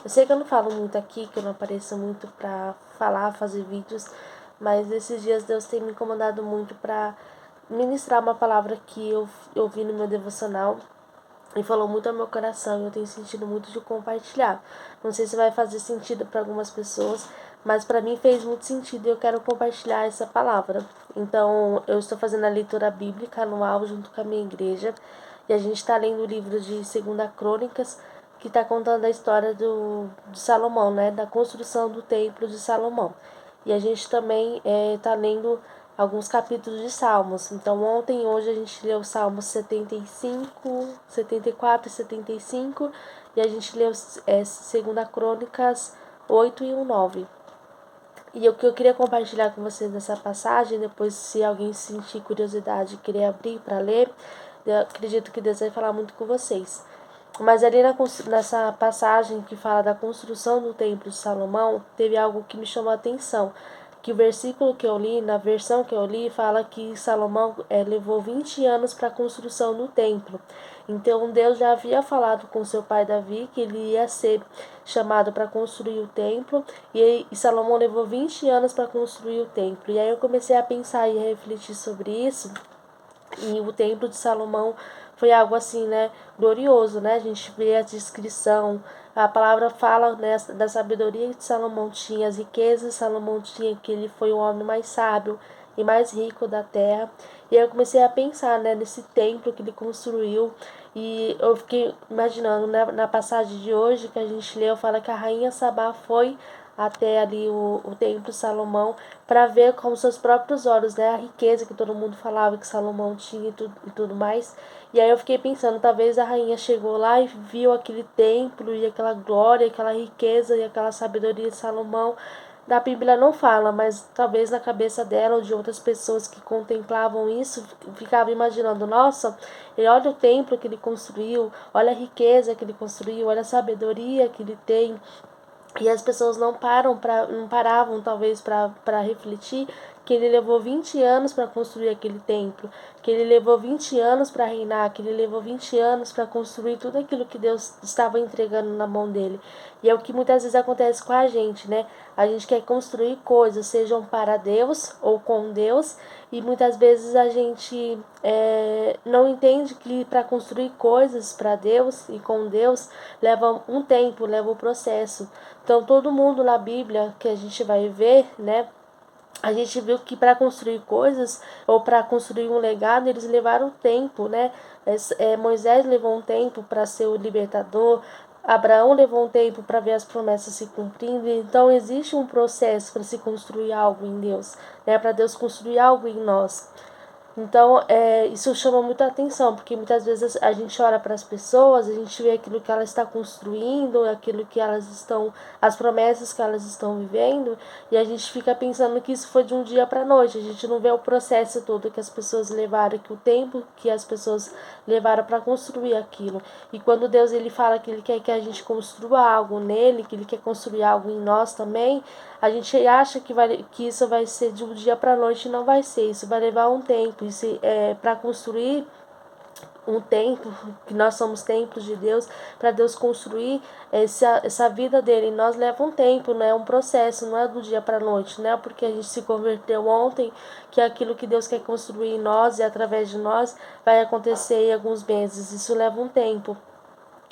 Eu sei que eu não falo muito aqui, que eu não apareço muito pra falar, fazer vídeos, mas esses dias Deus tem me incomodado muito pra ministrar uma palavra que eu vi no meu devocional e falou muito ao meu coração e eu tenho sentido muito de compartilhar. Não sei se vai fazer sentido para algumas pessoas, mas para mim fez muito sentido e eu quero compartilhar essa palavra. Então, eu estou fazendo a leitura bíblica anual junto com a minha igreja e a gente está lendo o livro de 2 Crônicas, que está contando a história de Salomão, né, da construção do templo de Salomão. E a gente também está lendo alguns capítulos de Salmos. Então, ontem e hoje a gente leu Salmos 75, 74 e 75, e a gente leu 2 Crônicas 8 e 9. E o que eu queria compartilhar com vocês nessa passagem, depois se alguém sentir curiosidade e querer abrir para ler, eu acredito que Deus vai falar muito com vocês. Mas ali nessa passagem que fala da construção do templo de Salomão, teve algo que me chamou a atenção. Que o versículo que eu li, na versão que eu li, fala que Salomão levou 20 anos para a construção do templo. Então Deus já havia falado com seu pai Davi que ele ia ser chamado para construir o templo, e Salomão levou 20 anos para construir o templo. E aí eu comecei a pensar e a refletir sobre isso. E o templo de Salomão foi algo assim, né, glorioso, né? A gente vê a descrição, a palavra fala, né, da sabedoria que Salomão tinha, as riquezas que Salomão tinha, que ele foi o homem mais sábio e mais rico da terra. E aí eu comecei a pensar, né, nesse templo que ele construiu. E eu fiquei imaginando, né, na passagem de hoje que a gente leu, fala que a rainha Sabá foi até ali o templo de Salomão para ver com seus próprios olhos, né, a riqueza que todo mundo falava que Salomão tinha e tudo mais. E aí eu fiquei pensando, talvez a rainha chegou lá e viu aquele templo e aquela glória, aquela riqueza e aquela sabedoria de Salomão. Da Bíblia não fala, mas talvez na cabeça dela ou de outras pessoas que contemplavam isso, ficava imaginando, nossa, olha o templo que ele construiu, olha a riqueza que ele construiu, olha a sabedoria que ele tem. E as pessoas não paravam talvez para refletir que ele levou 20 anos para construir aquele templo, que ele levou 20 anos para reinar, que ele levou 20 anos para construir tudo aquilo que Deus estava entregando na mão dele. E é o que muitas vezes acontece com a gente, né? A gente quer construir coisas, sejam para Deus ou com Deus, e muitas vezes a gente não entende que para construir coisas para Deus e com Deus leva um tempo, leva um processo. Então, todo mundo na Bíblia que a gente vai ver, né? A gente viu que para construir coisas ou para construir um legado, eles levaram tempo, né? Moisés levou um tempo para ser o libertador, Abraão levou um tempo para ver as promessas se cumprindo. Então, existe um processo para se construir algo em Deus, né? Para Deus construir algo em nós. Então, isso chama muita atenção, porque muitas vezes a gente olha para as pessoas, a gente vê aquilo que elas estão construindo, aquilo que elas estão, as promessas que elas estão vivendo, e a gente fica pensando que isso foi de um dia para a noite. A gente não vê o processo todo que as pessoas levaram, que o tempo que as pessoas levaram para construir aquilo. E quando Deus ele fala que ele quer que a gente construa algo nele, que ele quer construir algo em nós também, a gente acha que isso vai ser de um dia para a noite, e não vai ser. Isso vai levar um tempo. Isso para construir um templo, que nós somos templos de Deus, para Deus construir essa vida dele em nós leva um tempo, né? Um processo, não é do dia para a noite, não é porque a gente se converteu ontem que aquilo que Deus quer construir em nós e através de nós vai acontecer em alguns meses. Isso leva um tempo,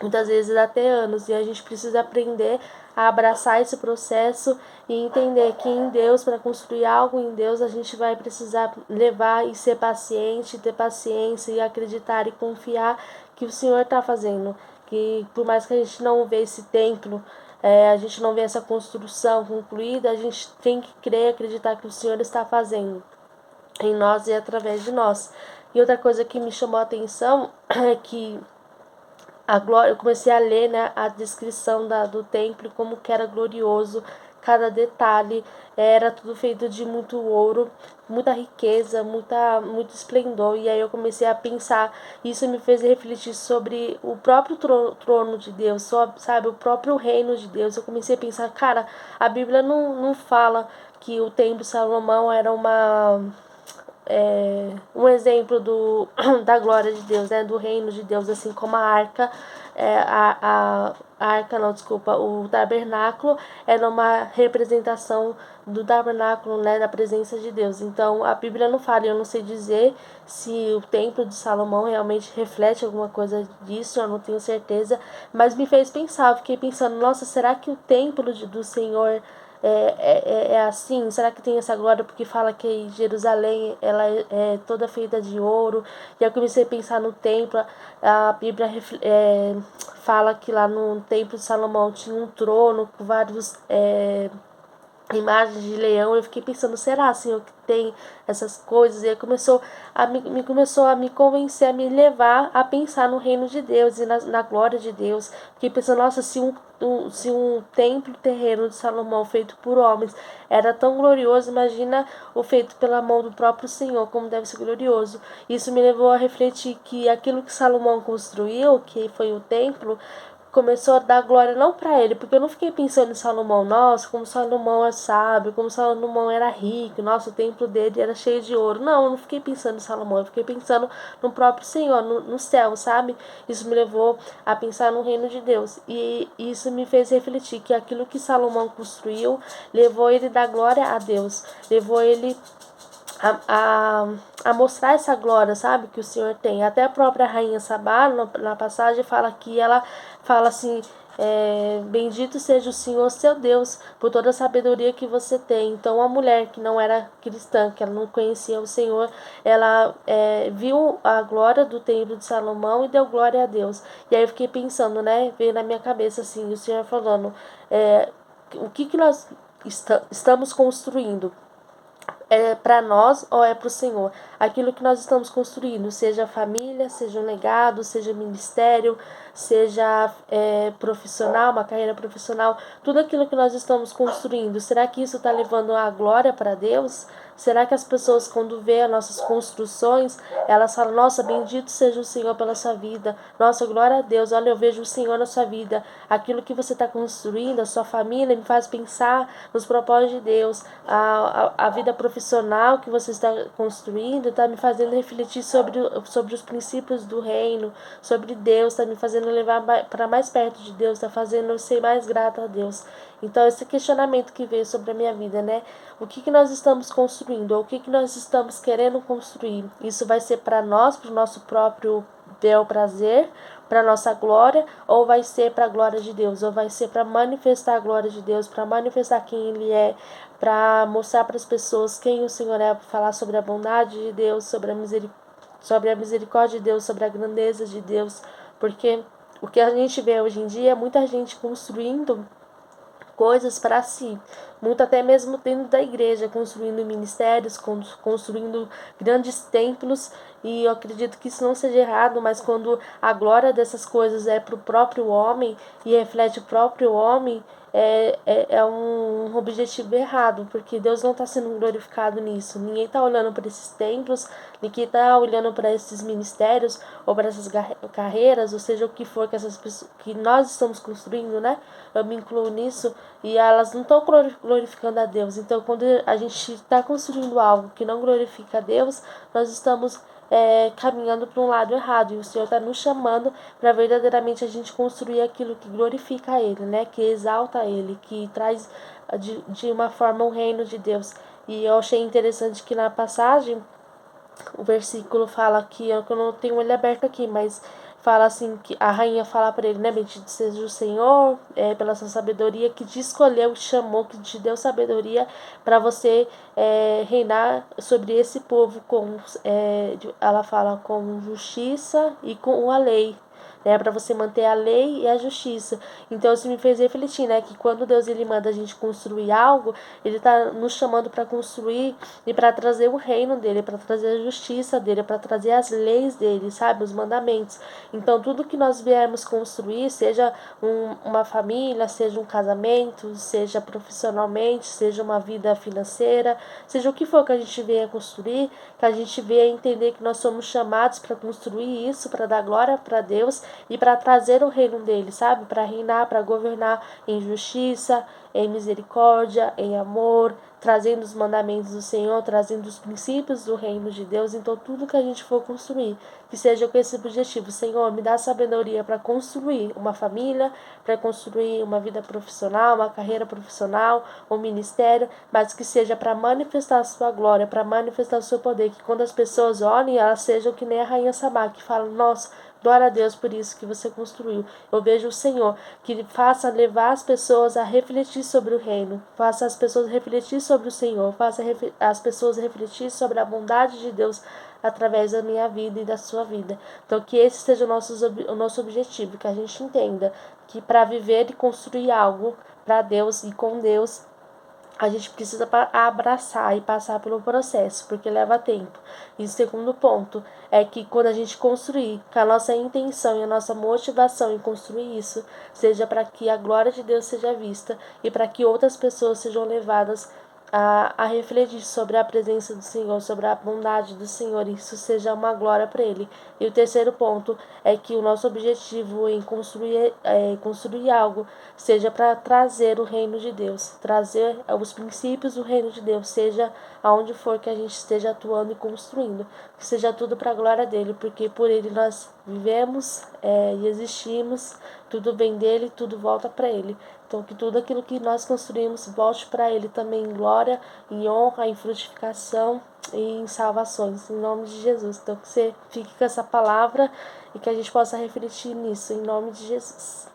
muitas vezes até anos, e a gente precisa aprender a abraçar esse processo e entender que em Deus, para construir algo em Deus, a gente vai precisar levar e ser paciente, ter paciência e acreditar e confiar que o Senhor está fazendo, que por mais que a gente não vê esse templo, a gente não vê essa construção concluída, a gente tem que crer e acreditar que o Senhor está fazendo em nós e através de nós. E outra coisa que me chamou a atenção é que a glória, eu comecei a ler, né, a descrição do templo, como que era glorioso, cada detalhe, era tudo feito de muito ouro, muita riqueza, muito esplendor. E aí eu comecei a pensar, isso me fez refletir sobre o próprio trono de Deus, sabe, o próprio reino de Deus. Eu comecei a pensar, cara, a Bíblia não fala que o templo de Salomão era um exemplo da glória de Deus, né, do reino de Deus, assim como a arca a arca não, desculpa, o tabernáculo era uma representação do tabernáculo, né, da presença de Deus. Então a Bíblia não fala, eu não sei dizer se o templo de Salomão realmente reflete alguma coisa disso, eu não tenho certeza, mas me fez pensar, eu fiquei pensando, nossa, será que o templo do Senhor é assim? Será que tem essa glória? Porque fala que Jerusalém ela é toda feita de ouro. E eu comecei a pensar no templo. A Bíblia fala que lá no templo de Salomão tinha um trono com vários imagens de leão. Eu fiquei pensando, será, Senhor, que tem essas coisas? E aí começou a me convencer, a me levar a pensar no reino de Deus e na glória de Deus. Fiquei pensando, nossa, se um templo terreno de Salomão feito por homens era tão glorioso, imagina o feito pela mão do próprio Senhor, como deve ser glorioso. Isso me levou a refletir que aquilo que Salomão construiu, que foi o templo, começou a dar glória não para ele, porque eu não fiquei pensando em Salomão, nossa, como Salomão é sábio, como Salomão era rico, nossa, o templo dele era cheio de ouro. Não, eu não fiquei pensando em Salomão, eu fiquei pensando no próprio Senhor, no céu, sabe? Isso me levou a pensar no reino de Deus. E isso me fez refletir que aquilo que Salomão construiu levou ele da glória a Deus, levou ele a mostrar essa glória, sabe, que o Senhor tem. Até a própria rainha Sabá, na passagem, fala que ela fala assim, bendito seja o Senhor seu Deus por toda a sabedoria que você tem. Então a mulher que não era cristã, que ela não conhecia o Senhor, ela viu a glória do templo de Salomão e deu glória a Deus. E aí eu fiquei pensando, né, veio na minha cabeça assim, o Senhor falando, o que nós estamos construindo? É para nós ou é para o Senhor? Aquilo que nós estamos construindo, seja família, seja um legado, seja ministério, seja profissional, uma carreira profissional, tudo aquilo que nós estamos construindo, será que isso está levando a glória para Deus? Será que as pessoas, quando vê as nossas construções, elas falam, nossa, bendito seja o Senhor pela sua vida, nossa, glória a Deus, olha, eu vejo o Senhor na sua vida, aquilo que você está construindo, a sua família, me faz pensar nos propósitos de Deus, a vida profissional que você está construindo, está me fazendo refletir sobre os princípios do reino, sobre Deus, está me fazendo levar para mais perto de Deus, está fazendo eu ser mais grata a Deus. Então, esse questionamento que veio sobre a minha vida, né? O que nós estamos construindo? Ou o que nós estamos querendo construir? Isso vai ser para nós, para o nosso próprio bel prazer, para nossa glória, ou vai ser para a glória de Deus? Ou vai ser para manifestar a glória de Deus, para manifestar quem Ele é, para mostrar para as pessoas quem o Senhor é, para falar sobre a bondade de Deus, sobre a misericórdia de Deus, sobre a grandeza de Deus, porque o que a gente vê hoje em dia é muita gente construindo coisas para si, muito até mesmo dentro da igreja, construindo ministérios, construindo grandes templos, e eu acredito que isso não seja errado, mas quando a glória dessas coisas é para o próprio homem e reflete o próprio homem, é um objetivo errado, porque Deus não está sendo glorificado nisso. Ninguém está olhando para esses templos, ninguém está olhando para esses ministérios ou para essas carreiras, ou seja, o que for que essas pessoas, que nós estamos construindo, né? Eu me incluo nisso, e elas não estão glorificando a Deus. Então, quando a gente está construindo algo que não glorifica a Deus, nós estamos caminhando para um lado errado, e o Senhor está nos chamando para verdadeiramente a gente construir aquilo que glorifica a Ele, né? Que exalta a Ele, que traz de uma forma o reino de Deus. E eu achei interessante que na passagem o versículo fala que eu não tenho ele aberto aqui, mas fala assim que a rainha fala para ele, né, bendito seja o Senhor, pela sua sabedoria que te escolheu, te chamou, que te deu sabedoria para você reinar sobre esse povo com ela fala com justiça e com a lei, né, para você manter a lei e a justiça. Então isso me fez refletir, né, que quando Deus ele manda a gente construir algo, ele está nos chamando para construir e para trazer o reino dele, para trazer a justiça dele, para trazer as leis dele, sabe, os mandamentos. Então tudo que nós viermos construir, seja uma família, seja um casamento, seja profissionalmente, seja uma vida financeira, seja o que for que a gente venha construir, que a gente venha entender que nós somos chamados para construir isso, para dar glória para Deus e para trazer o reino dele, sabe? Para reinar, para governar em justiça, em misericórdia, em amor, trazendo os mandamentos do Senhor, trazendo os princípios do reino de Deus. Então, tudo que a gente for construir, que seja com esse objetivo. Senhor, me dá sabedoria para construir uma família, para construir uma vida profissional, uma carreira profissional, um ministério, mas que seja para manifestar a sua glória, para manifestar o seu poder, que quando as pessoas olhem, elas sejam que nem a rainha Sabá, que falam, nossa, glória a Deus por isso que você construiu. Eu vejo o Senhor que faça levar as pessoas a refletir sobre o reino, faça as pessoas refletir sobre o Senhor, faça as pessoas refletir sobre a bondade de Deus através da minha vida e da sua vida. Então que esse seja o nosso objetivo, que a gente entenda que para viver e construir algo para Deus e com Deus, a gente precisa abraçar e passar pelo processo, porque leva tempo. E o segundo ponto é que quando a gente construir, que a nossa intenção e a nossa motivação em construir isso seja para que a glória de Deus seja vista e para que outras pessoas sejam levadas a refletir sobre a presença do Senhor, sobre a bondade do Senhor, e isso seja uma glória para Ele. E o terceiro ponto é que o nosso objetivo em construir algo seja para trazer o reino de Deus, trazer os princípios do reino de Deus, seja aonde for que a gente esteja atuando e construindo, que seja tudo para a glória dele, porque por Ele nós vivemos e existimos, tudo vem dele, tudo volta para Ele. Então, que tudo aquilo que nós construímos volte para Ele também em glória, em honra, em frutificação e em salvações, em nome de Jesus. Então, que você fique com essa palavra e que a gente possa refletir nisso, em nome de Jesus.